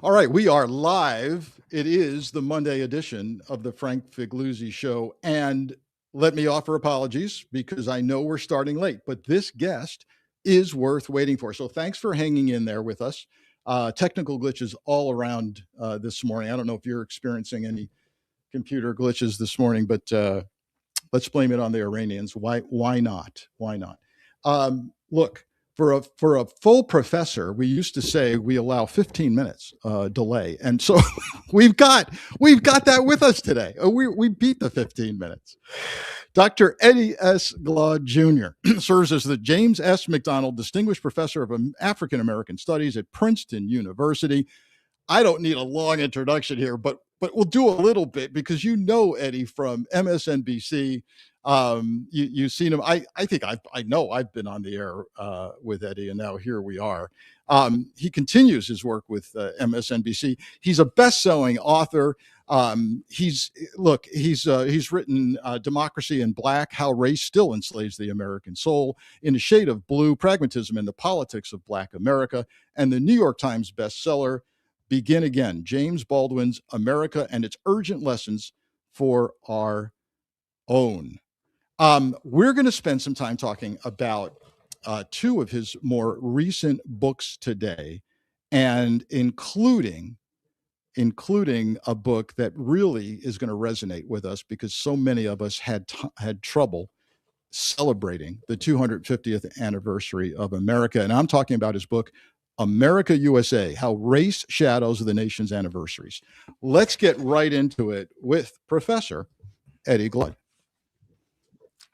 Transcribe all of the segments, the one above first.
All right, we are live. It is the Monday edition of the Frank Figliuzzi Show. And let me offer apologies because I know we're starting late, but this guest is worth waiting for. So thanks for hanging in there with us. Technical glitches all around this morning. I don't know if you're experiencing any computer glitches this morning, but let's blame it on the Iranians. Why not? Why not? Look, for a full professor, we used to say we allow 15 minutes delay, and so we've got that with us today. We beat the 15 minutes. Dr. Eddie S. Glaude Jr. serves as the James S. McDonald Distinguished Professor of African American Studies at Princeton University. I don't need a long introduction here, but we'll do a little bit because you know Eddie from MSNBC. You've seen him. I think I know I've been on the air with Eddie, and now here we are. He continues his work with MSNBC. He's a best-selling author. He's written Democracy in Black: How Race Still Enslaves the American Soul, In a Shade of Blue: Pragmatism in the Politics of Black America, and the New York Times bestseller Begin Again: James Baldwin's America and Its Urgent Lessons for Our Own. We're going to spend some time talking about two of his more recent books today, and including a book that really is going to resonate with us because so many of us had trouble celebrating the 250th anniversary of America. And I'm talking about his book, America USA: How Race Shadows the Nation's Anniversaries. Let's get right into it with Professor Eddie Glaude.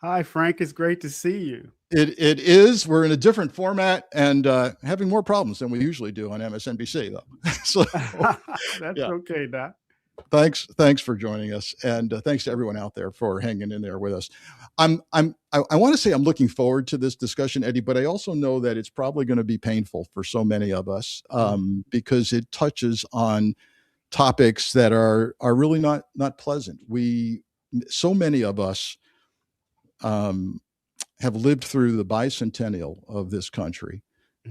Hi, Frank. It's great to see you. It is. We're in a different format and having more problems than we usually do on MSNBC, though. So That's yeah, okay, Doc. thanks for joining us, and thanks to everyone out there for hanging in there with us. I want to say I'm looking forward to this discussion, Eddie, but I also know that it's probably going to be painful for so many of us because it touches on topics that are really not pleasant. So many of us have lived through the bicentennial of this country,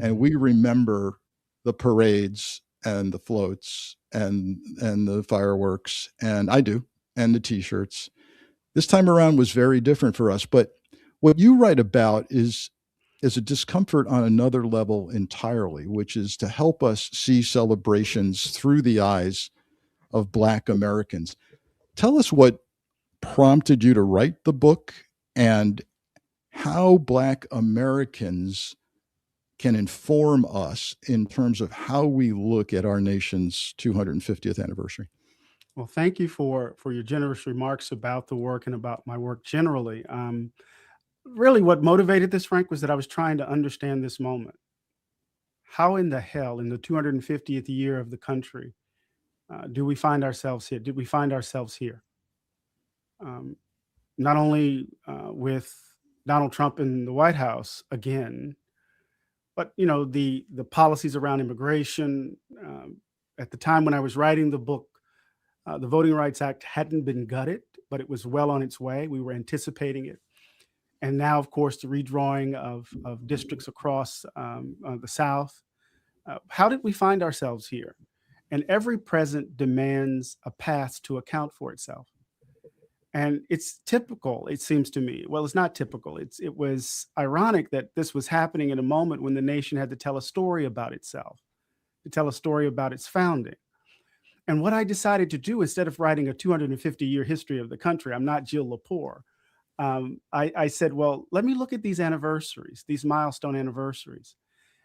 and we remember the parades and the floats and the fireworks, and I do, and the T-shirts. This time around was very different for us, but what you write about is a discomfort on another level entirely, which is to help us see celebrations through the eyes of Black Americans. Tell us what prompted you to write the book and how Black Americans can inform us in terms of how we look at our nation's 250th anniversary. Well, thank you for your generous remarks about the work and about my work generally. Really, what motivated this, Frank, was that I was trying to understand this moment. How in the hell, in the 250th year of the country, do we find ourselves here? Did we find ourselves here? Not only with Donald Trump in the White House again, but the policies around immigration. At the time when I was writing the book, the Voting Rights Act hadn't been gutted, but it was well on its way. We were anticipating it. And now, of course, the redrawing of districts across the South. How did we find ourselves here? And every president demands a path to account for itself. And it's typical, it seems to me. Well, it's not typical. It was ironic that this was happening in a moment when the nation had to tell a story about itself, to tell a story about its founding. And what I decided to do, instead of writing a 250-year history of the country, I'm not Jill Lepore. I said, well, let me look at these anniversaries, these milestone anniversaries.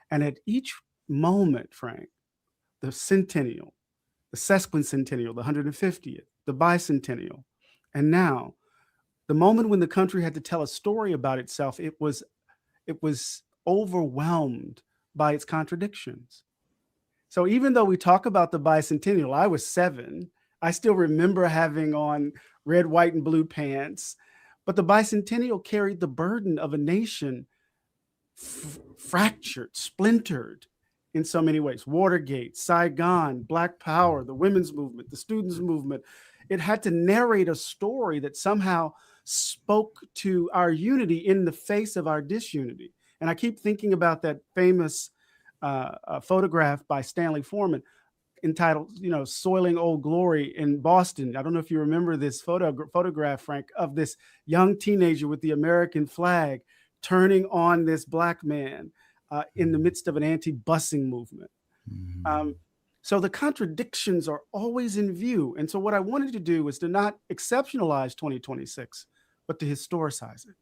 And at each moment, Frank, the centennial, the sesquicentennial, the 150th, the bicentennial, and now, the moment when the country had to tell a story about itself, it was overwhelmed by its contradictions. So even though we talk about the bicentennial, I was 7. I still remember having on red, white, and blue pants. But the bicentennial carried the burden of a nation fractured, splintered in so many ways. Watergate, Saigon, Black Power, the women's movement, the students' movement. It had to narrate a story that somehow spoke to our unity in the face of our disunity. And I keep thinking about that famous photograph by Stanley Forman entitled, Soiling Old Glory in Boston. I don't know if you remember this photograph, Frank, of this young teenager with the American flag turning on this black man in the midst of an anti-busing movement. So the contradictions are always in view. And so what I wanted to do was to not exceptionalize 2026, but to historicize it,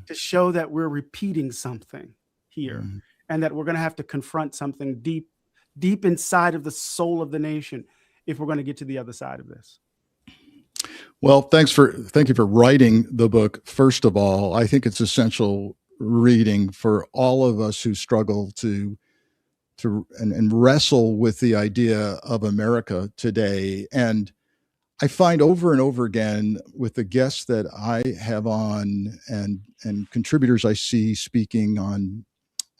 to show that we're repeating something here, and that we're going to have to confront something deep inside of the soul of the nation if we're going to get to the other side of this. Well, thank you for writing the book. First of all, I think it's essential reading for all of us who struggle to wrestle with the idea of America today. And I find over and over again with the guests that I have on and contributors I see speaking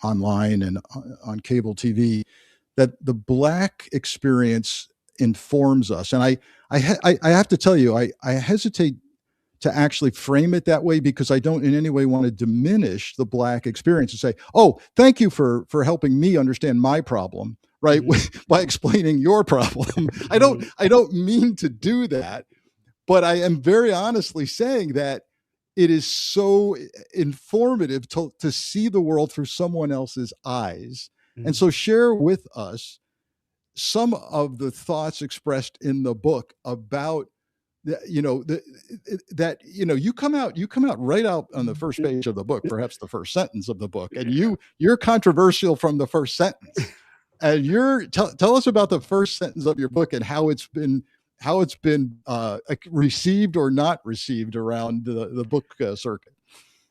online and on cable TV, that the Black experience informs us. And I have to tell you, I hesitate to actually frame it that way because I don't in any way want to diminish the Black experience and say, oh, thank you for helping me understand my problem, right? By explaining your problem. I don't mean to do that, but I am very honestly saying that it is so informative to see the world through someone else's eyes. And so share with us some of the thoughts expressed in the book about you come out right out on the first page of the book, perhaps the first sentence of the book, and you're controversial from the first sentence. And tell us about the first sentence of your book and how it's been received or not received around the book circuit.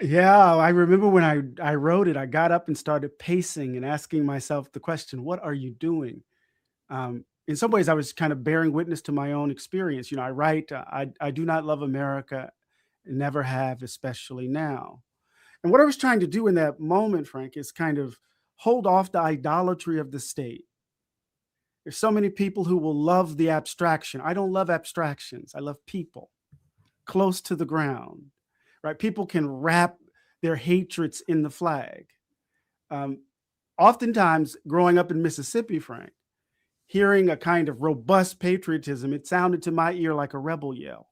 Yeah, I remember when I wrote it, I got up and started pacing and asking myself the question, what are you doing? In some ways, I was kind of bearing witness to my own experience. I write, I do not love America, never have, especially now. And what I was trying to do in that moment, Frank, is kind of hold off the idolatry of the state. There's so many people who will love the abstraction. I don't love abstractions. I love people close to the ground, right? People can wrap their hatreds in the flag. Oftentimes, growing up in Mississippi, Frank, hearing a kind of robust patriotism, it sounded to my ear like a rebel yell.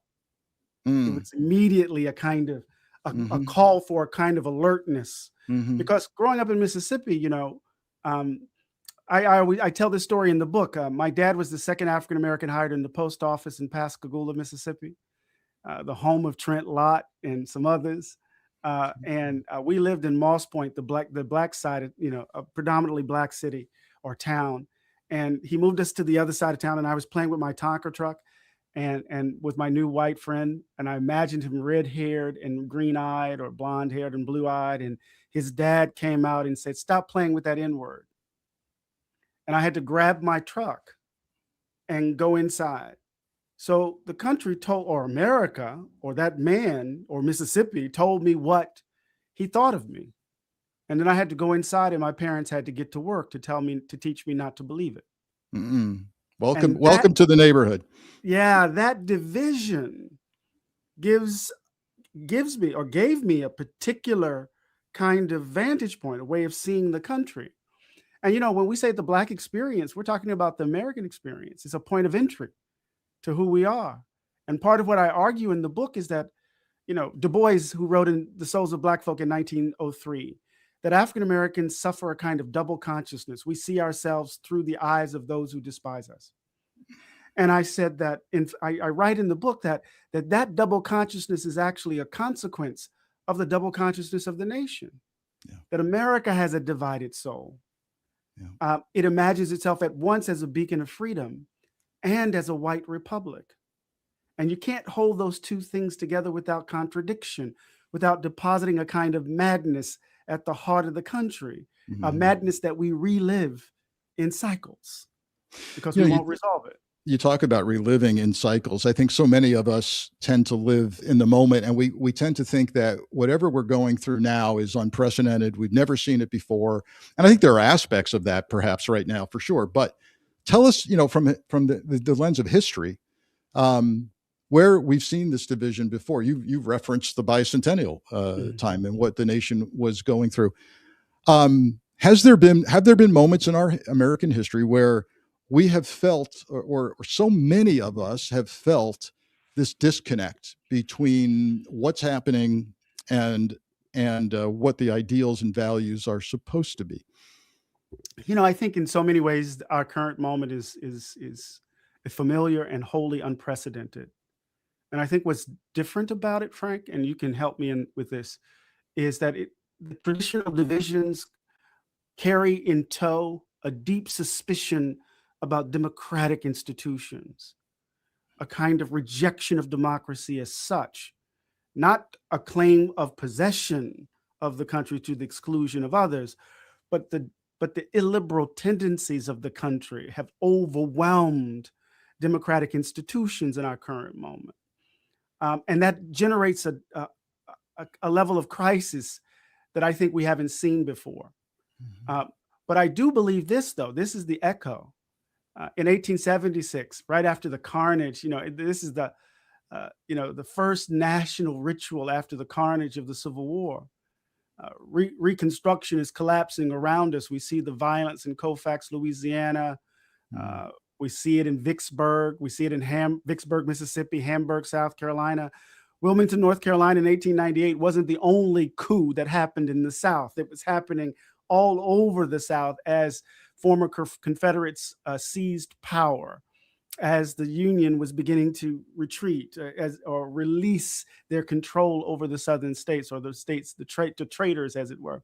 It was immediately a kind of a call for a kind of alertness. Because growing up in Mississippi, I tell this story in the book. My dad was the second African-American hired in the post office in Pascagoula, Mississippi, the home of Trent Lott and some others. And we lived in Moss Point, the black side, a predominantly black city or town. And he moved us to the other side of town, and I was playing with my Tonka truck and with my new white friend. And I imagined him red-haired and green-eyed or blonde-haired and blue-eyed. And his dad came out and said, "Stop playing with that N-word." And I had to grab my truck and go inside. So the country or America, or that man, or Mississippi told me what he thought of me. And then I had to go inside, and my parents had to get to work to teach me not to believe it. Welcome to the neighborhood. Yeah, that division gave me a particular kind of vantage point, a way of seeing the country. And when we say the Black experience, we're talking about the American experience. It's a point of entry to who we are. And part of what I argue in the book is that, Du Bois, who wrote in The Souls of Black Folk in 1903, that African Americans suffer a kind of double consciousness. We see ourselves through the eyes of those who despise us. And I said that I write in the book that double consciousness is actually a consequence of the double consciousness of the nation. Yeah. That America has a divided soul. Yeah. It imagines itself at once as a beacon of freedom and as a white republic. And you can't hold those two things together without contradiction, without depositing a kind of madness at the heart of the country, a madness that we relive in cycles because we won't resolve it. You talk about reliving in cycles. I think so many of us tend to live in the moment, and we tend to think that whatever we're going through now is unprecedented. We've never seen it before. And I think there are aspects of that perhaps right now for sure. But tell us, from the lens of history, where we've seen this division before. You've referenced the bicentennial time and what the nation was going through. Have there been moments in our American history where we have felt, or so many of us have felt, this disconnect between what's happening and what the ideals and values are supposed to be. I think in so many ways our current moment is familiar and wholly unprecedented. And I think what's different about it, Frank, and you can help me in with this, is that the traditional divisions carry in tow a deep suspicion about democratic institutions, a kind of rejection of democracy as such, not a claim of possession of the country to the exclusion of others, but the illiberal tendencies of the country have overwhelmed democratic institutions in our current moment. And that generates a level of crisis that I think we haven't seen before. Uh, but I do believe this, though. This is the echo. In 1876, right after the carnage, this is the first national ritual after the carnage of the Civil War. Reconstruction is collapsing around us. We see the violence in Colfax, Louisiana. We see it in Vicksburg. We see it in Vicksburg, Mississippi, Hamburg, South Carolina. Wilmington, North Carolina in 1898 wasn't the only coup that happened in the South. It was happening all over the South as former Confederates seized power, as the Union was beginning to retreat or release their control over the Southern states, or the states, the traitors, as it were.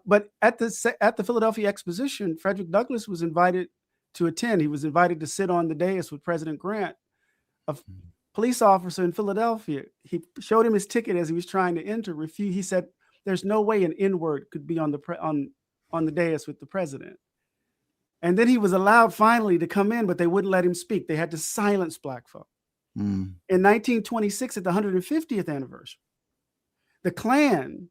But at the Philadelphia Exposition, Frederick Douglass was invited to attend. He was invited to sit on the dais with President Grant. A police officer in Philadelphia, he showed him his ticket as he was trying to enter. He said, "There's no way an N-word could be on the dais with the president." And then he was allowed finally to come in, but they wouldn't let him speak. They had to silence Black folk. In 1926, at the 150th anniversary, the Klan,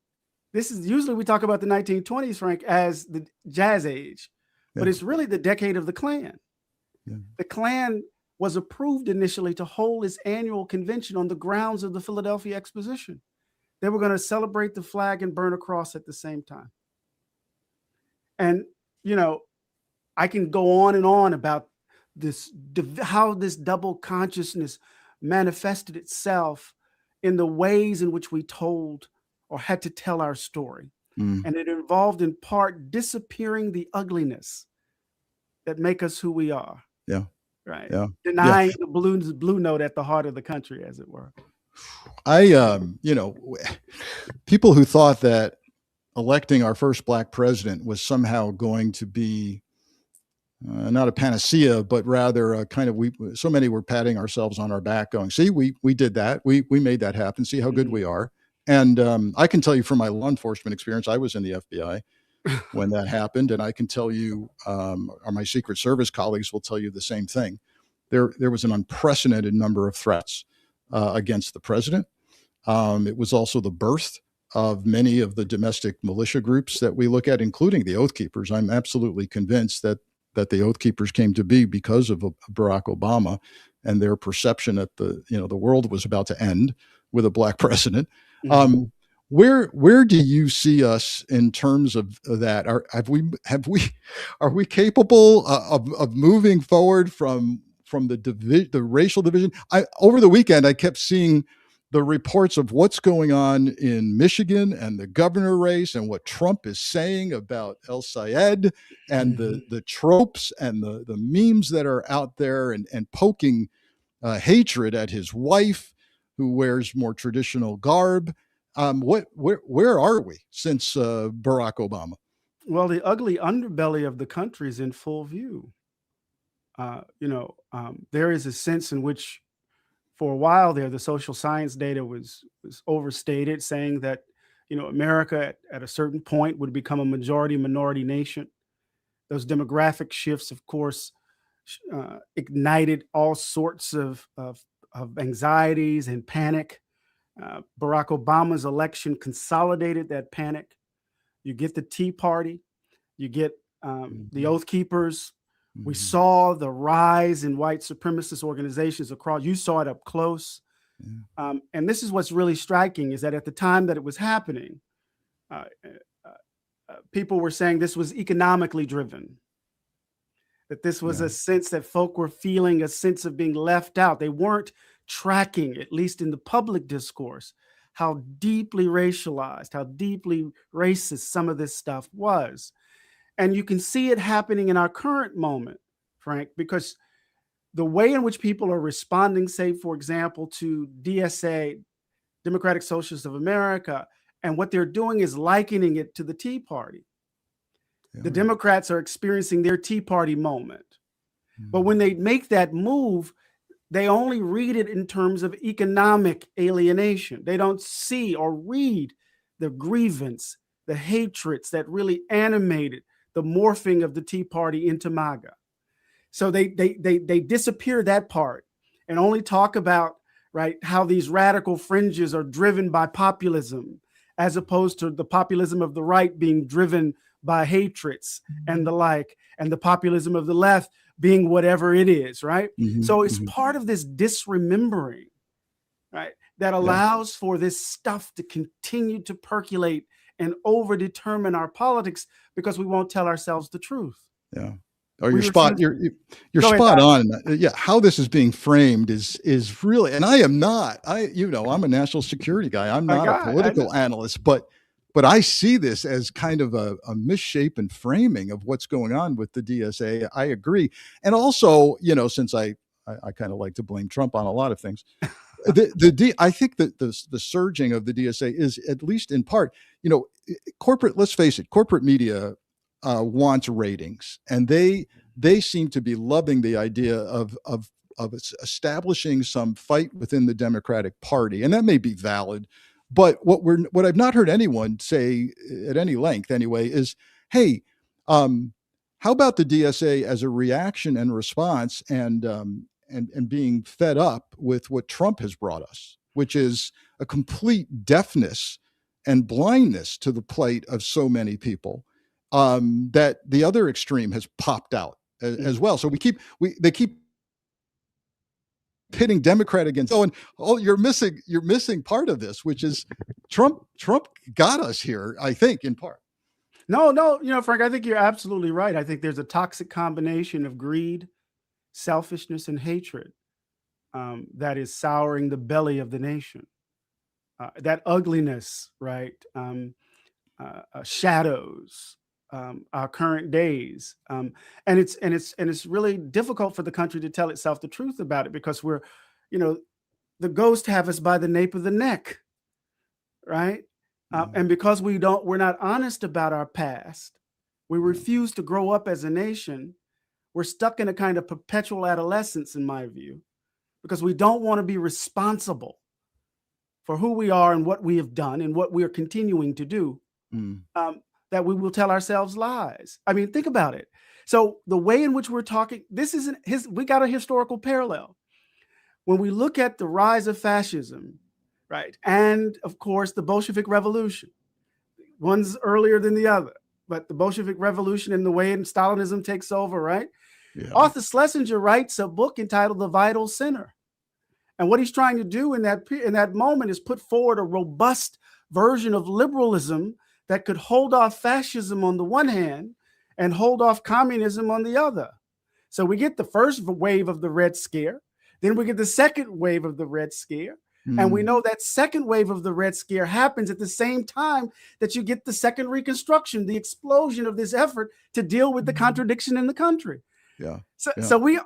this is usually we talk about the 1920s, Frank, as the Jazz Age, but it's really the decade of the Klan. The Klan was approved initially to hold its annual convention on the grounds of the Philadelphia Exposition. They were going to celebrate the flag and burn a cross at the same time. And, I can go on and on about this, how this double consciousness manifested itself in the ways in which we told or had to tell our story. And it involved in part disappearing the ugliness that make us who we are. Yeah. Right. Yeah. Denying the blue note at the heart of the country, as it were. People who thought that electing our first Black president was somehow going to be not a panacea, but rather a kind of, so many were patting ourselves on our back going, see, we did that. We made that happen. See how good we are. And I can tell you from my law enforcement experience, I was in the FBI when that happened. And I can tell you, or my Secret Service colleagues will tell you the same thing. There was an unprecedented number of threats against the president. It was also the birth of many of the domestic militia groups that we look at, including the Oath Keepers. I'm absolutely convinced that the Oath Keepers came to be because of Barack Obama and their perception that the world was about to end with a Black president. Where do you see us in terms of that? Are we capable of moving forward from the racial division? Over the weekend, I kept seeing the reports of what's going on in Michigan and the governor race and what Trump is saying about El Sayed and the tropes and the memes that are out there and poking hatred at his wife, who wears more traditional garb. Where are we since Barack Obama? Well, the ugly underbelly of the country is in full view. There is a sense in which, for a while there, the social science data was overstated, saying that America at a certain point would become a majority minority nation. Those demographic shifts, of course, ignited all sorts of anxieties and panic. Barack Obama's election consolidated that panic. You get the Tea Party, you get the Oath Keepers. We saw the rise in white supremacist organizations across. You saw it up close. And this is what's really striking, is that at the time that it was happening, people were saying this was economically driven. that this was Yeah. a sense that folk were feeling a sense of being left out. They weren't tracking, at least in the public discourse, how deeply racialized, how deeply racist some of this stuff was. And you can see it happening in our current moment, Frank, because the way in which people are responding, say, for example, to DSA, Democratic Socialists of America, and what they're doing is likening it to the Tea Party. Yeah. The Democrats are experiencing their Tea Party moment. But Mm. when they make that move, they only read it in terms of economic alienation. They don't see or read the grievance, the hatreds that really animated the morphing of the Tea Party into MAGA. So they disappear that part and only talk about, right, how these radical fringes are driven by populism, as opposed to the populism of the right being driven by hatreds and the like, and the populism of the left being whatever it is, right? Mhm, So it's mhm. part of this disremembering, right, that allows for this stuff to continue to percolate and overdetermine our politics because we won't tell ourselves the truth. Yeah. Oh, We you're spot. refuse- You're Go ahead, spot Doc. on. Yeah, how this is being framed is really, and I am not. I'm a national security guy. I'm My not a God, I know. political analyst, but I see this as kind of a misshapen framing of what's going on with the DSA. I agree, and also, since I kind of like to blame Trump on a lot of things. I think that the surging of the DSA is, at least in part, corporate. Let's face it, corporate media wants ratings, and they seem to be loving the idea of establishing some fight within the Democratic Party, and that may be valid. But what I've not heard anyone say at any length anyway is, hey, how about the DSA as a reaction and response, and being fed up with what Trump has brought us, which is a complete deafness and blindness to the plight of so many people, that the other extreme has popped out as well. So they keep pitting Democrat against. You're missing part of this, which is Trump got us here, I think, in part. No, Frank, I think you're absolutely right. I think there's a toxic combination of greed, selfishness, and hatred that is souring the belly of the nation. That ugliness, right, shadows our current days, and it's really difficult for the country to tell itself the truth about it, because we're, the ghosts have us by the nape of the neck, right? And because we're not honest about our past, we refuse to grow up as a nation. We're stuck in a kind of perpetual adolescence, in my view, because we don't want to be responsible for who we are and what we have done and what we are continuing to do. That we will tell ourselves lies. I mean, think about it. So the way in which we're talking, we got a historical parallel. When we look at the rise of fascism, right, and of course the Bolshevik Revolution, one's earlier than the other, but the Bolshevik Revolution and the way in Stalinism takes over, right? Yeah. Arthur Schlesinger writes a book entitled The Vital Sinner. And what he's trying to do in that moment is put forward a robust version of liberalism that could hold off fascism on the one hand and hold off communism on the other. So we get the first wave of the Red Scare, then we get the second wave of the Red Scare. And we know that second wave of the Red Scare happens at the same time that you get the second Reconstruction, the explosion of this effort to deal with the contradiction in the country. Yeah. So we're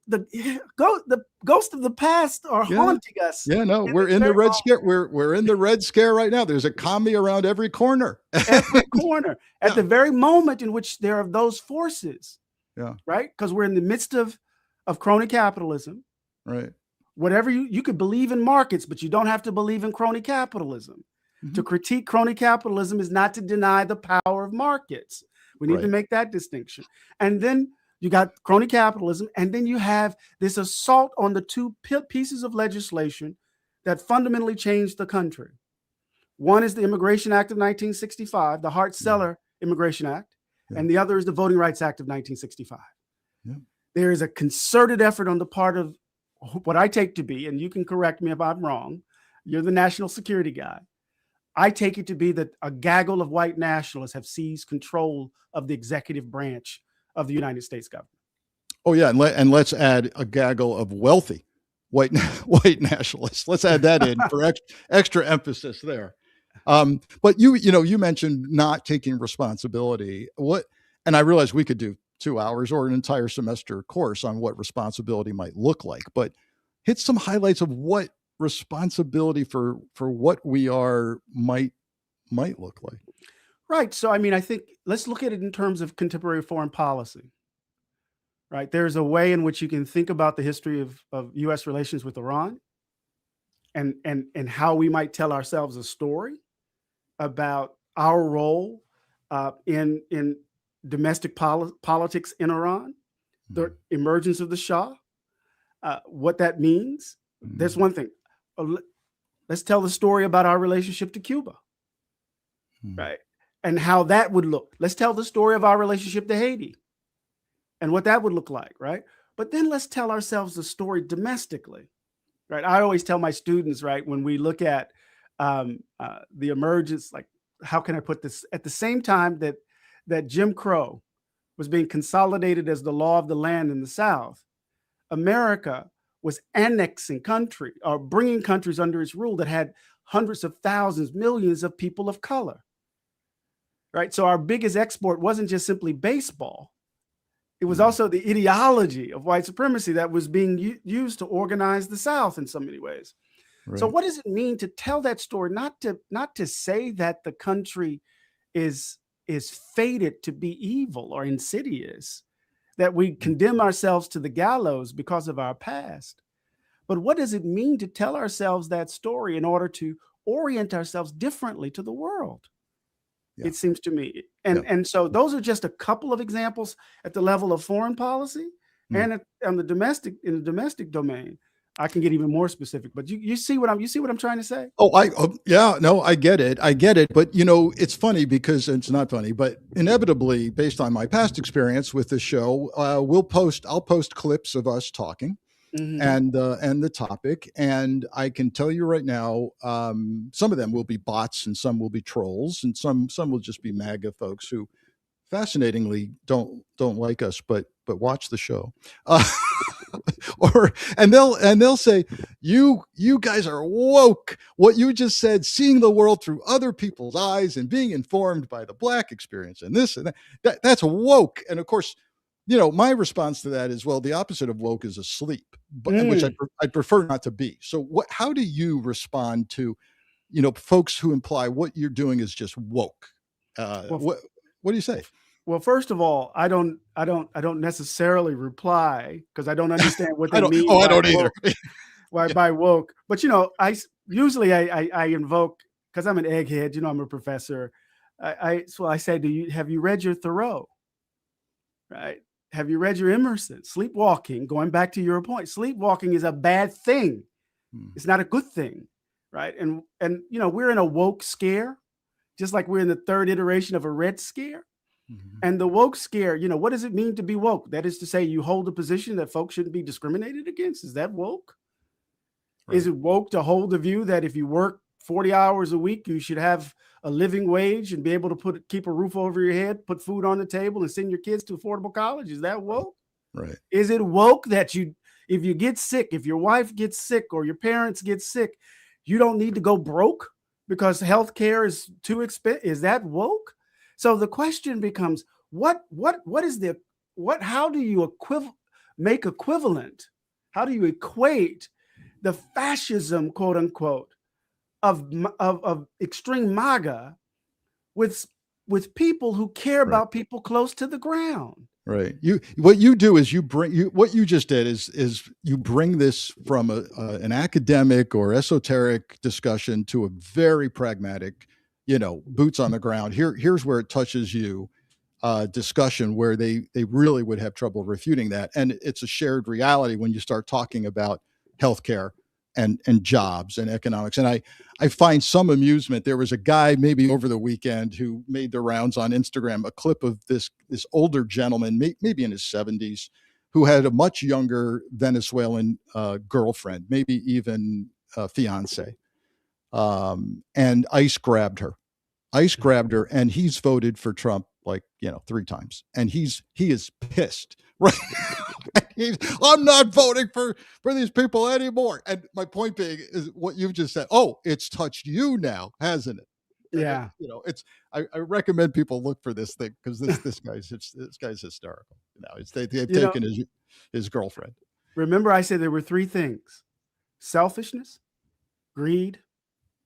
the ghost of the past are haunting us. Yeah, no, we're in the Red Scare. We're in the Red Scare right now. There's a commie around every corner. Every corner. At the very moment in which there are those forces. Yeah. Right? Because we're in the midst of crony capitalism. Right. Whatever you could believe in markets, but you don't have to believe in crony capitalism. To critique crony capitalism is not to deny the power of markets. We need to make that distinction. And then you got crony capitalism, and then you have this assault on the two pieces of legislation that fundamentally changed the country. One is the Immigration Act of 1965, the Hart-Celler Immigration Act, and the other is the Voting Rights Act of 1965. There is a concerted effort on the part of what I take to be, and you can correct me if I'm wrong, you're the national security guy. I take it to be that a gaggle of white nationalists have seized control of the executive branch of the United States government. Oh yeah, and let's add a gaggle of wealthy white white nationalists. Let's add that in for extra emphasis there. But you mentioned not taking responsibility. And I realize we could do 2 hours or an entire semester course on what responsibility might look like, but hit some highlights of what responsibility for what we are might look like. Right. So, I mean, I think let's look at it in terms of contemporary foreign policy. Right. There's a way in which you can think about the history of U.S. relations with Iran and how we might tell ourselves a story about our role in domestic politics in Iran, the emergence of the Shah, what that means. There's one thing. Let's tell the story about our relationship to Cuba, right? And how that would look. Let's tell the story of our relationship to Haiti and what that would look like, right? But then let's tell ourselves the story domestically, right? I always tell my students, right, when we look at the emergence, like, how can I put this? At the same time that Jim Crow was being consolidated as the law of the land in the South, America was annexing country or bringing countries under its rule that had hundreds of thousands, millions of people of color, right? So our biggest export wasn't just simply baseball. It was also the ideology of white supremacy that was being used to organize the South in so many ways. Right. So what does it mean to tell that story? Not to say that the country is fated to be evil or insidious, that we condemn ourselves to the gallows because of our past. But what does it mean to tell ourselves that story in order to orient ourselves differently to the world? Yeah. It seems to me. And so those are just a couple of examples at the level of foreign policy and in the domestic domain. I can get even more specific, but you see what I'm trying to say? I get it. But it's funny because it's not funny, but inevitably, based on my past experience with the show, I'll post clips of us talking. And the topic, and I can tell you right now, some of them will be bots and some will be trolls and some will just be MAGA folks who fascinatingly don't like us, but watch the show. And they'll say, you guys are woke. What you just said, seeing the world through other people's eyes and being informed by the Black experience and this and that's woke. And of course, my response to that is, well, the opposite of woke is asleep, which I'd prefer not to be. So how do you respond to, folks who imply what you're doing is just woke? What do you say? Well, first of all, I don't necessarily reply because I don't understand what they mean. I don't either. By woke, but I usually invoke, because I'm an egghead. I'm a professor. So I say, have you read your Thoreau? Right? Have you read your Emerson? Sleepwalking, going back to your point, sleepwalking is a bad thing. It's not a good thing, right? And we're in a woke scare, just like we're in the third iteration of a red scare. And the woke scare, what does it mean to be woke? That is to say, you hold a position that folks shouldn't be discriminated against. Is that woke? Right. Is it woke to hold the view that if you work 40 hours a week, you should have a living wage and be able to keep a roof over your head, put food on the table, and send your kids to affordable college? Is that woke? Right. Is it woke that if you get sick, if your wife gets sick or your parents get sick, you don't need to go broke because healthcare is too expensive? Is that woke? So the question becomes, how do you make equivalent? How do you equate the fascism, quote unquote, of extreme MAGA with people who care about people close to the ground? Right. What you do is what you just did is you bring this from an academic or esoteric discussion to a very pragmatic, boots on the ground. Here's where it touches you, discussion where they really would have trouble refuting that. And it's a shared reality when you start talking about healthcare and jobs and economics. And I find some amusement. There was a guy maybe over the weekend who made the rounds on Instagram, a clip of this older gentleman, maybe in his 70s, who had a much younger Venezuelan girlfriend, maybe even fiance. And ICE grabbed her, and he's voted for Trump like 3 times, and he is pissed, right? I'm not voting for these people anymore. And my point being is what you've just said. Oh, it's touched you now, hasn't it? Yeah. It's I recommend people look for this thing, because this guy's hysterical. They've taken his girlfriend. Remember, I said there were 3 things: selfishness, greed,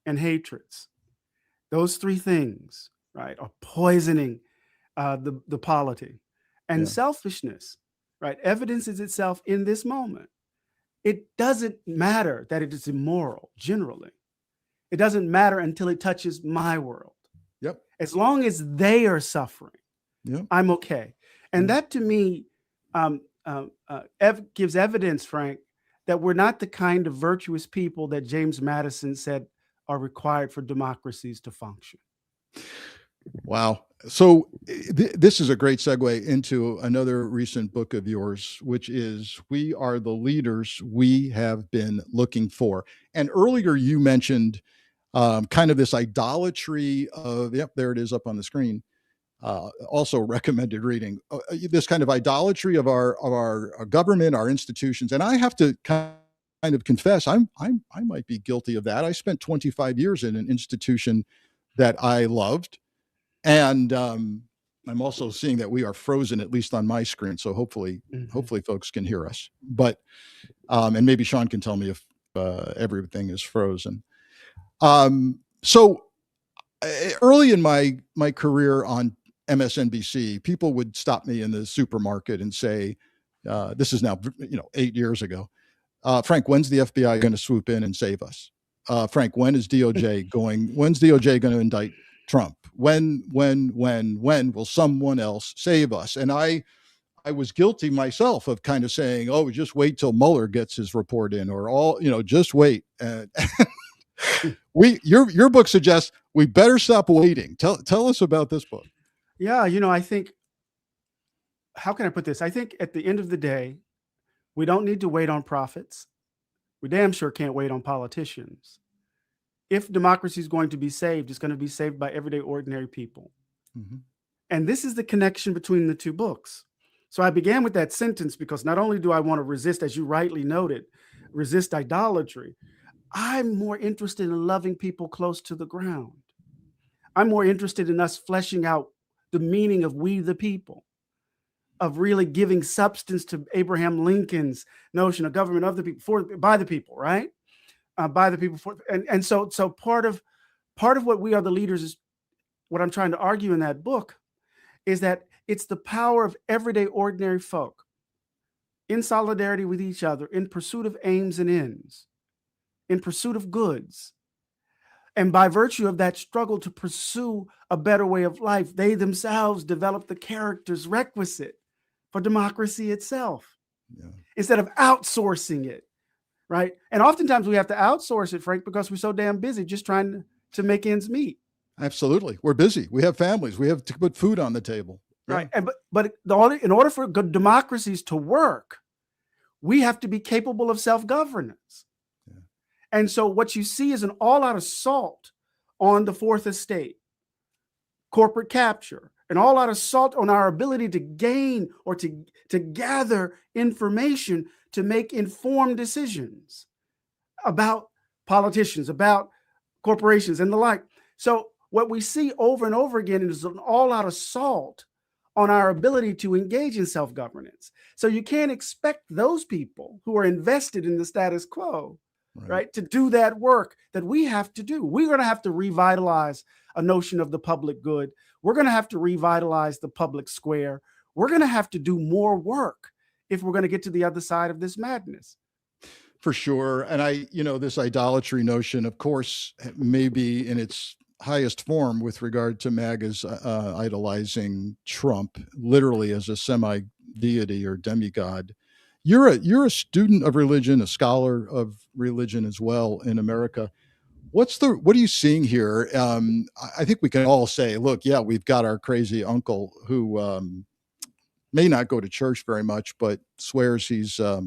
and hatreds. Those 3 things, right, are poisoning the polity. And selfishness, right, evidences itself in this moment. It doesn't matter that it is immoral, generally. It doesn't matter until it touches my world. Yep. As long as they are suffering, I'm okay. And that, to me, gives evidence, Frank, that we're not the kind of virtuous people that James Madison said are required for democracies to function. Wow. So this is a great segue into another recent book of yours, which is We Are the Leaders We Have Been Looking For. And earlier you mentioned kind of this idolatry of, there it is up on the screen. Also recommended reading, this kind of idolatry of our government, our institutions. And I have to kind of confess, I might be guilty of that. I spent 25 years in an institution that I loved. And I'm also seeing that we are frozen, at least on my screen. So hopefully folks can hear us. But and maybe Sean can tell me if everything is frozen. So early in my career on MSNBC, people would stop me in the supermarket and say, "This is now 8 years ago. Frank, when's the FBI going to swoop in and save us? Frank, when's DOJ going to indict Trump? When will someone else save us?" And I was guilty myself of kind of saying, "Oh, just wait till Mueller gets his report in," or just wait. And your book suggests we better stop waiting. Tell us about this book. Yeah, I think, how can I put this? I think at the end of the day, we don't need to wait on prophets. We damn sure can't wait on politicians. If democracy is going to be saved, it's going to be saved by everyday ordinary people. Mm-hmm. And this is the connection between the 2 books. So I began with that sentence because not only do I want to resist, as you rightly noted, resist idolatry, I'm more interested in loving people close to the ground. I'm more interested in us fleshing out the meaning of we the people, of really giving substance to Abraham Lincoln's notion of government of the people, by the people, right? By the people, and so part of what We Are the Leaders is, what I'm trying to argue in that book, is that it's the power of everyday ordinary folk in solidarity with each other, in pursuit of aims and ends, in pursuit of goods. And by virtue of that struggle to pursue a better way of life, they themselves develop the characters requisite for democracy itself, instead of outsourcing it, right? And oftentimes we have to outsource it, Frank, because we're so damn busy just trying to make ends meet. Absolutely. We're busy. We have families. We have to put food on the table. Right. But in order for good democracies to work, we have to be capable of self-governance. And so what you see is an all-out assault on the Fourth Estate, corporate capture, an all-out assault on our ability to gain or to gather information to make informed decisions about politicians, about corporations, and the like. So what we see over and over again is an all-out assault on our ability to engage in self-governance. So you can't expect those people who are invested in the status quo, right, to do that work that we have to do. We're going to have to revitalize a notion of the public good. We're going to have to revitalize the public square. We're going to have to do more work if we're going to get to the other side of this madness. For sure. And this idolatry notion, of course, may be in its highest form with regard to MAGA's idolizing Trump, literally as a semi-deity or demigod. You're a student of religion, a scholar of religion as well in America. What are you seeing here? I think we can all say, look, yeah, we've got our crazy uncle who may not go to church very much, but swears he's a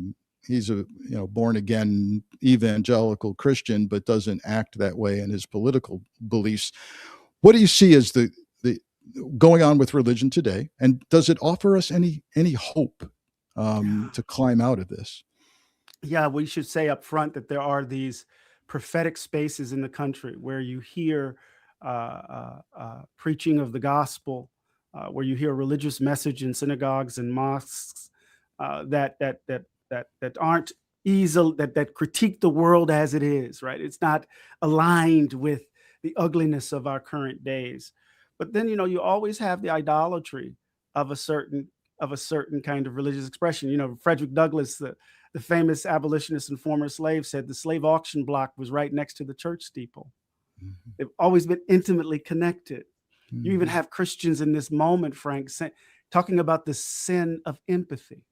born again evangelical Christian, but doesn't act that way in his political beliefs. What do you see as the going on with religion today, and does it offer us any hope to climb out of this? Yeah, we should say up front that there are these prophetic spaces in the country where you hear preaching of the gospel, where you hear a religious message in synagogues and mosques that aren't easy, that critique the world as it is. Right? It's not aligned with the ugliness of our current days. But then you always have the idolatry of a certain kind of religious expression. Frederick Douglass, the famous abolitionist and former slave, said the slave auction block was right next to the church steeple. Mm-hmm. They've always been intimately connected. Mm-hmm. You even have Christians in this moment, Frank, talking about the sin of empathy.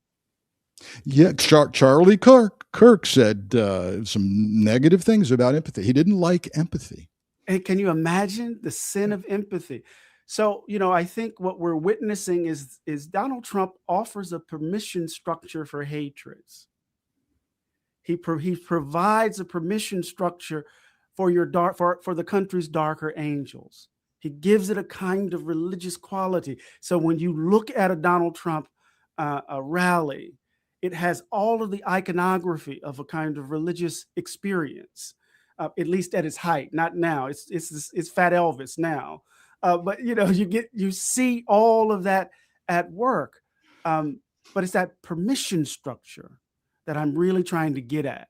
Yeah, Charlie Kirk said some negative things about empathy. He didn't like empathy. And can you imagine the sin of empathy? So, I think what we're witnessing is Donald Trump offers a permission structure for hatreds. He provides a permission structure for for the country's darker angels. He gives it a kind of religious quality. So when you look at a Donald Trump a rally, it has all of the iconography of a kind of religious experience, at least at its height. Not now. It's Fat Elvis now, but you see all of that at work. But it's that permission structure that I'm really trying to get at.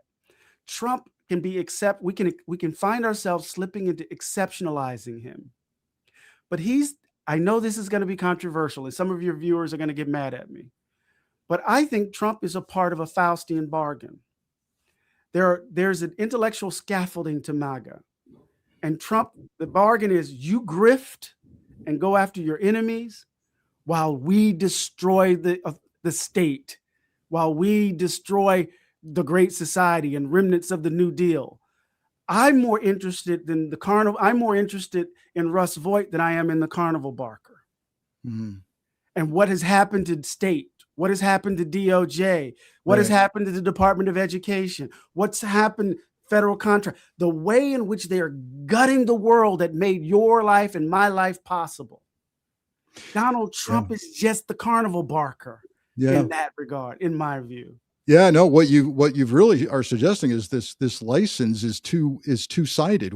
Trump can be we can find ourselves slipping into exceptionalizing him. But I know this is going to be controversial, and some of your viewers are going to get mad at me. But I think Trump is a part of a Faustian bargain. There's an intellectual scaffolding to MAGA. And Trump, the bargain is you grift and go after your enemies while we destroy the state, while we destroy the Great Society and remnants of the New Deal. I'm more interested in the Carnival. I'm more interested in Russ Voigt than I am in the Carnival barker. Mm-hmm. And what has happened to state? What has happened to DOJ? What has happened to the Department of Education? What's happened federal contract? The way in which they are gutting the world that made your life and my life possible. Donald Trump is just the Carnival barker in that regard, in my view. Yeah, no, what you've really are suggesting is this license is two-sided.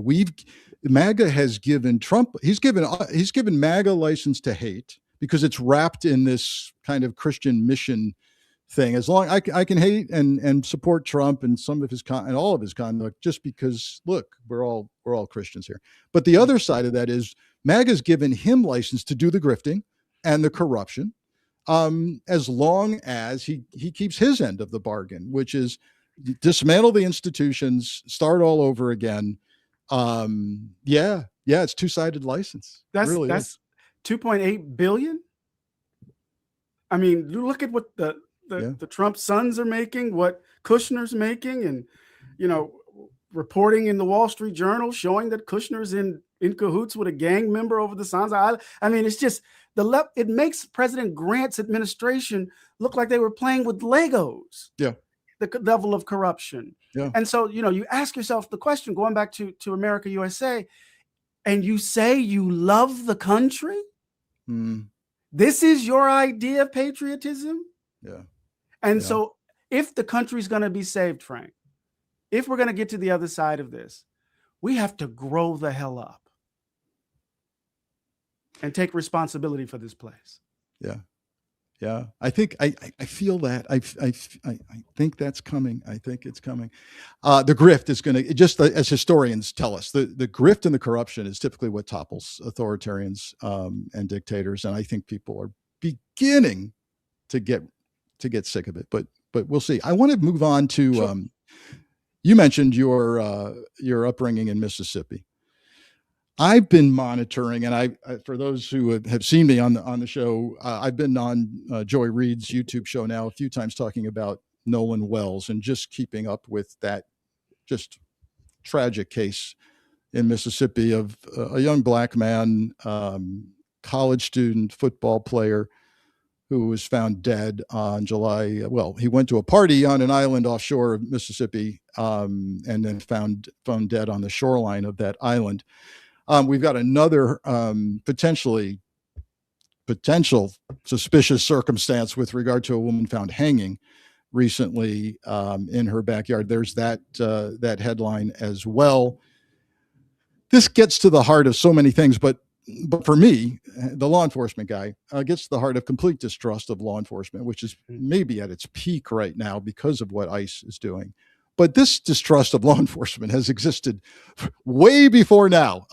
MAGA has given Trump, he's given MAGA license to hate because it's wrapped in this kind of Christian mission thing. As long I can hate and support Trump and some of his and all of his conduct just because look, we're all Christians here. But the other side of that is MAGA's given him license to do the grifting and the corruption. As long as he keeps his end of the bargain, which is dismantle the institutions, start all over again. It's two-sided license. That's really that's 2.8 billion. I mean, you look at what the Trump sons are making, what Kushner's making, and reporting in the Wall Street Journal showing that Kushner's in cahoots with a gang member over the Sons of Island. I mean, it's just it makes President Grant's administration look like they were playing with Legos. Yeah. The level of corruption. Yeah. And so, you ask yourself the question, going back to America USA, and you say you love the country? This is your idea of patriotism? Yeah. And so if the country's going to be saved, Frank, if we're going to get to the other side of this, we have to grow the hell up and take responsibility for this place. Yeah. Yeah. I think I feel that. I think that's coming. I think it's coming. The grift is going to, just as historians tell us, the grift and the corruption is typically what topples authoritarians and dictators. And I think people are beginning to get sick of it, but we'll see. I want to move on to, Sure. You mentioned your upbringing in Mississippi. I've been monitoring, and I for those who have seen me on the show, I've been on Joy Reid's YouTube show now a few times talking about Nolan Wells and just keeping up with that just tragic case in Mississippi of a young black man, college student, football player, who was found dead on July. Well, he went to a party on an island offshore of Mississippi, and then found dead on the shoreline of that island. We've got another potentially potential suspicious circumstance with regard to a woman found hanging recently in her backyard. There's that headline as well. This gets to the heart of so many things, but for me, the law enforcement guy, gets to the heart of complete distrust of law enforcement, which is maybe at its peak right now because of what ICE is doing. But this distrust of law enforcement has existed way before now,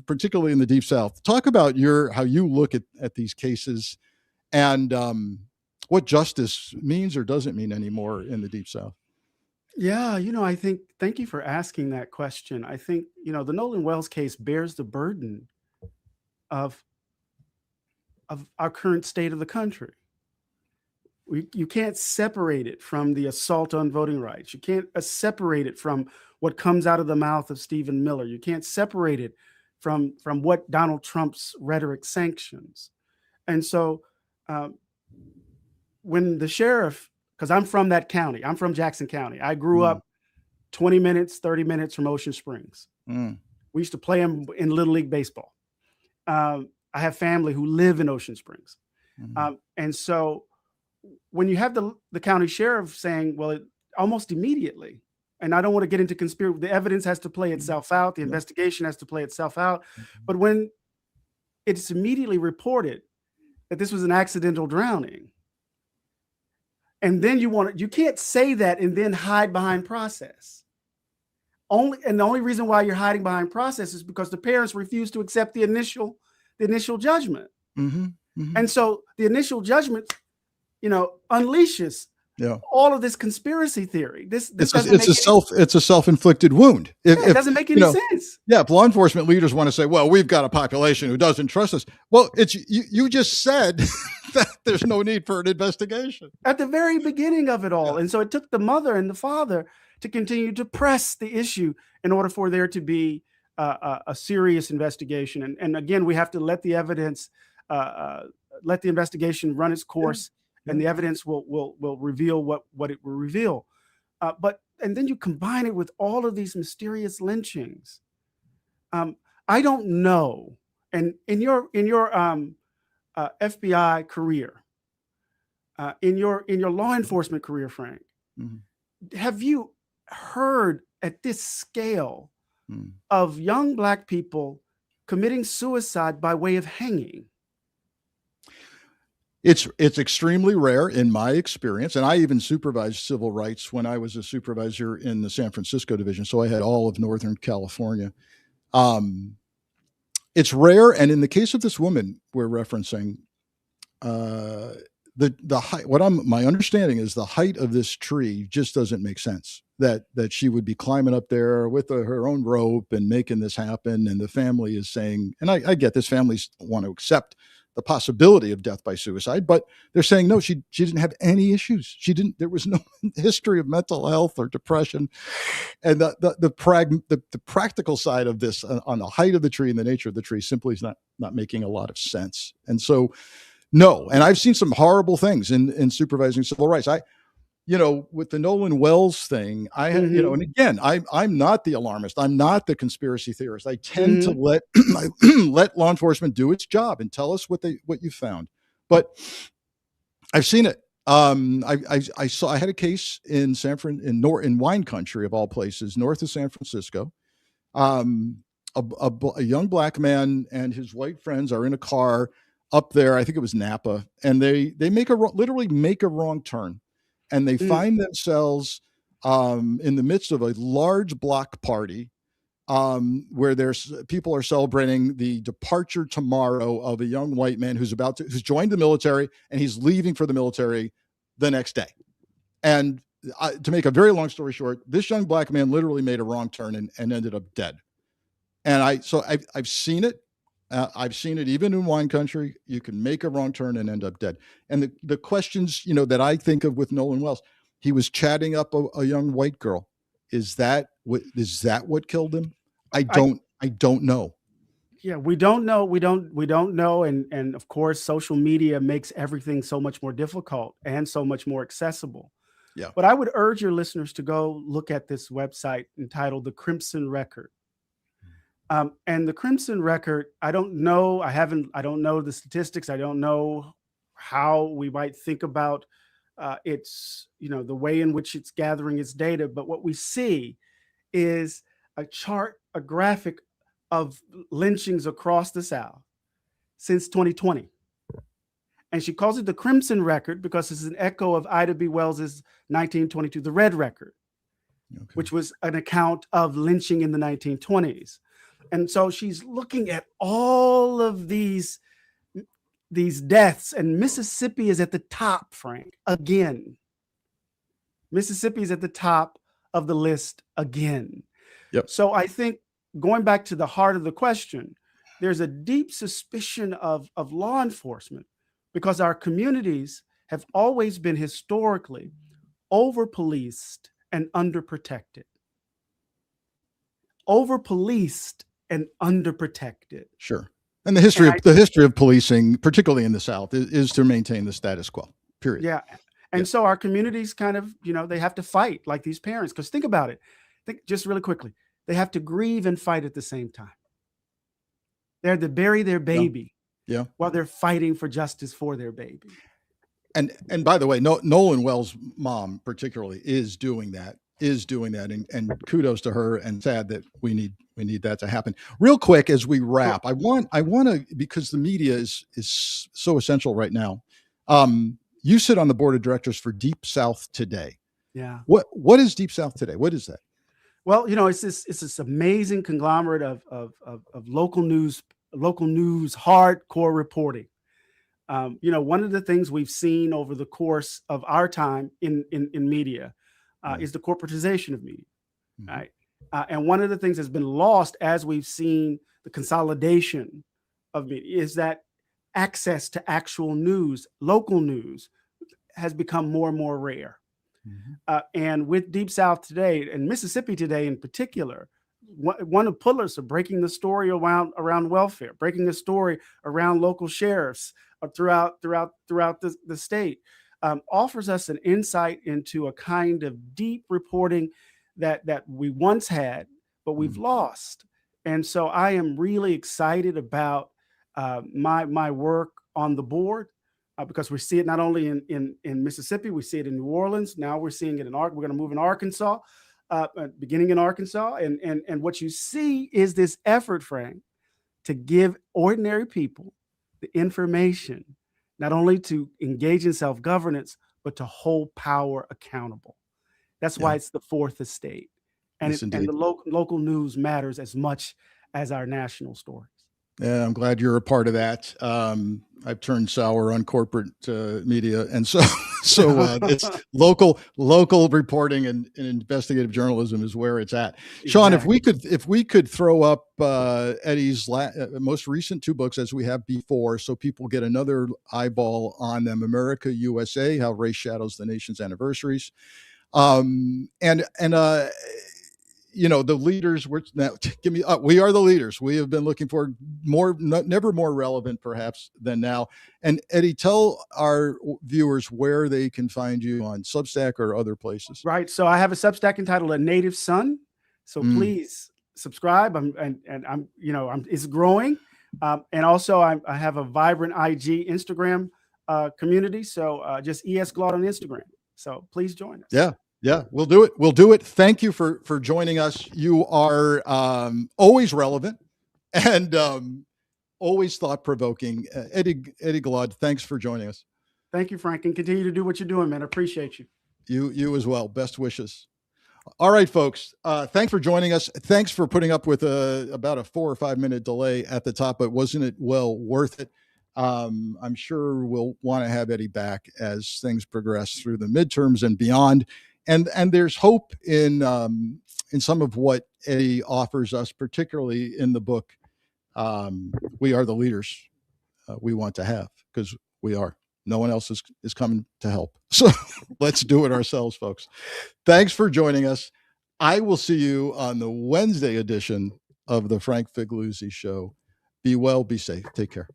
particularly in the Deep South. Talk about how you look at these cases and what justice means or doesn't mean anymore in the Deep South. Yeah, I think, thank you for asking that question. I think, the Nolan Wells case bears the burden of our current state of the country. You can't separate it from the assault on voting rights. You can't separate it from what comes out of the mouth of Stephen Miller. You can't separate it from what Donald Trump's rhetoric sanctions. And so when the sheriff, because I'm from that county, I'm from Jackson County. I grew up 20 minutes, 30 minutes from Ocean Springs. We used to play in Little League Baseball. I have family who live in Ocean Springs. And so when you have the county sheriff saying, well, almost immediately, and I don't want to get into conspiracy, the evidence has to play itself out, the investigation has to play itself out. But when it's immediately reported that this was an accidental drowning, and then you can't say that and then hide behind process. And the only reason why you're hiding behind process is because the parents refuse to accept the initial judgment. And so the initial judgment, unleashes all of this conspiracy theory. It's a self-inflicted wound. It doesn't make any sense. Yeah, if law enforcement leaders want to say, well, we've got a population who doesn't trust us. Well, it's you just said that there's no need for an investigation at the very beginning of it all. And so it took the mother and the father to continue to press the issue in order for there to be a serious investigation. And again, we have to let the evidence, let the investigation run its course. And the evidence will reveal what it will reveal. And then you combine it with all of these mysterious lynchings. I don't know. And in your FBI career, in your law enforcement career, Frank, have you heard at this scale of young Black people committing suicide by way of hanging? It's extremely rare in my experience. And I even supervised civil rights when I was a supervisor in the San Francisco division. So I had all of Northern California. It's rare. And in the case of this woman we're referencing, the height, my understanding is the height of this tree just doesn't make sense, that she would be climbing up there with her own rope and making this happen. And the family is saying, and I get this, families want to accept the possibility of death by suicide, but they're saying, no, she didn't have any issues. There was no history of mental health or depression. And the practical side of this on the height of the tree and the nature of the tree simply is not making a lot of sense. And so, no. And I've seen some horrible things in supervising civil rights. With the Nolan Wells thing, I had, and again, I'm not the alarmist. I'm not the conspiracy theorist. I tend to let law enforcement do its job and tell us what you found. But I've seen it. I had a case in in wine country of all places, north of San Francisco. A young Black man and his white friends are in a car up there. I think it was Napa, and they literally make a wrong turn. And they find themselves in the midst of a large block party where people are celebrating the departure tomorrow of a young white man who's joined the military, and he's leaving for the military the next day. And to make a very long story short, this young Black man literally made a wrong turn and ended up dead. And I've seen it. I've seen it even in wine country. You can make a wrong turn and end up dead. And the questions, that I think of with Nolan Wells, he was chatting up a young white girl. Is that what killed him? I don't know. Yeah, we don't know. We don't know. And of course, social media makes everything so much more difficult and so much more accessible. Yeah. But I would urge your listeners to go look at this website entitled The Crimson Record. And the Crimson record, I don't know. I don't know the statistics. I don't know how we might think about its, the way in which it's gathering its data. But what we see is a chart, a graphic of lynchings across the South since 2020. And she calls it the Crimson record because it's an echo of Ida B. Wells's 1922, The Red Record, which was an account of lynching in the 1920s. And so she's looking at all of these deaths, and Mississippi is at the top, Frank, again. Mississippi is at the top of the list again. Yep. So I think, going back to the heart of the question, there's a deep suspicion of law enforcement because our communities have always been historically over-policed and underprotected. Over-policed and underprotected. Sure. And the history of policing, particularly in the South, is to maintain the status quo, period. Yeah. And so our communities kind of, they have to fight like these parents. Because think about it. Think just really quickly. They have to grieve and fight at the same time. They have to bury their baby while they're fighting for justice for their baby. And by the way, Nolan Wells' mom particularly is doing that, and kudos to her, and sad that we need that to happen. Real quick as we wrap, I want to, because the media is so essential right now. You sit on the board of directors for Deep South Today. Yeah. What is Deep South Today? What is that? Well, it's this amazing conglomerate of local news, hardcore reporting. One of the things we've seen over the course of our time in media is the corporatization of media, right? And one of the things that's been lost as we've seen the consolidation of media is that access to actual news, local news, has become more and more rare. And with Deep South Today, and Mississippi Today in particular, one of pillars of breaking the story around welfare, breaking the story around local sheriffs throughout the state, offers us an insight into a kind of deep reporting that we once had, but we've lost. And so I am really excited about my work on the board. Because we see it not only in Mississippi, we see it in New Orleans. Now we're seeing it in we're going to move in Arkansas, beginning in Arkansas. And what you see is this effort, Frank, to give ordinary people the information, not only to engage in self-governance, but to hold power accountable. That's why it's the fourth estate. And, and the local news matters as much as our national stories. Yeah, I'm glad you're a part of that. I've turned sour on corporate media, and so it's local reporting and investigative journalism is where it's at. Exactly. Sean, if we could throw up Eddie's most recent two books as we have before, so people get another eyeball on them: America, USA: How Race Shadows the Nation's Anniversaries, the leaders were now we are the leaders. We have been looking for never more relevant perhaps than now. And Eddie, tell our viewers where they can find you on Substack or other places. Right. So I have a Substack entitled A Native Son. So please subscribe. It's growing. And also I have a vibrant IG Instagram community. So just ES Glaude on Instagram. So please join us. Yeah, we'll do it. We'll do it. Thank you for joining us. You are always relevant and always thought-provoking. Eddie Glaude, thanks for joining us. Thank you, Frank, and continue to do what you're doing, man. I appreciate you. You as well. Best wishes. All right, folks. Thanks for joining us. Thanks for putting up with about a 4 or 5 minute delay at the top, but wasn't it well worth it? I'm sure we'll want to have Eddie back as things progress through the midterms and beyond. And there's hope in some of what Eddie offers us, particularly in the book. We are the leaders we want to have, because we are. No one else is coming to help. So let's do it ourselves, folks. Thanks for joining us. I will see you on the Wednesday edition of the Frank Figliuzzi Show. Be well, be safe. Take care.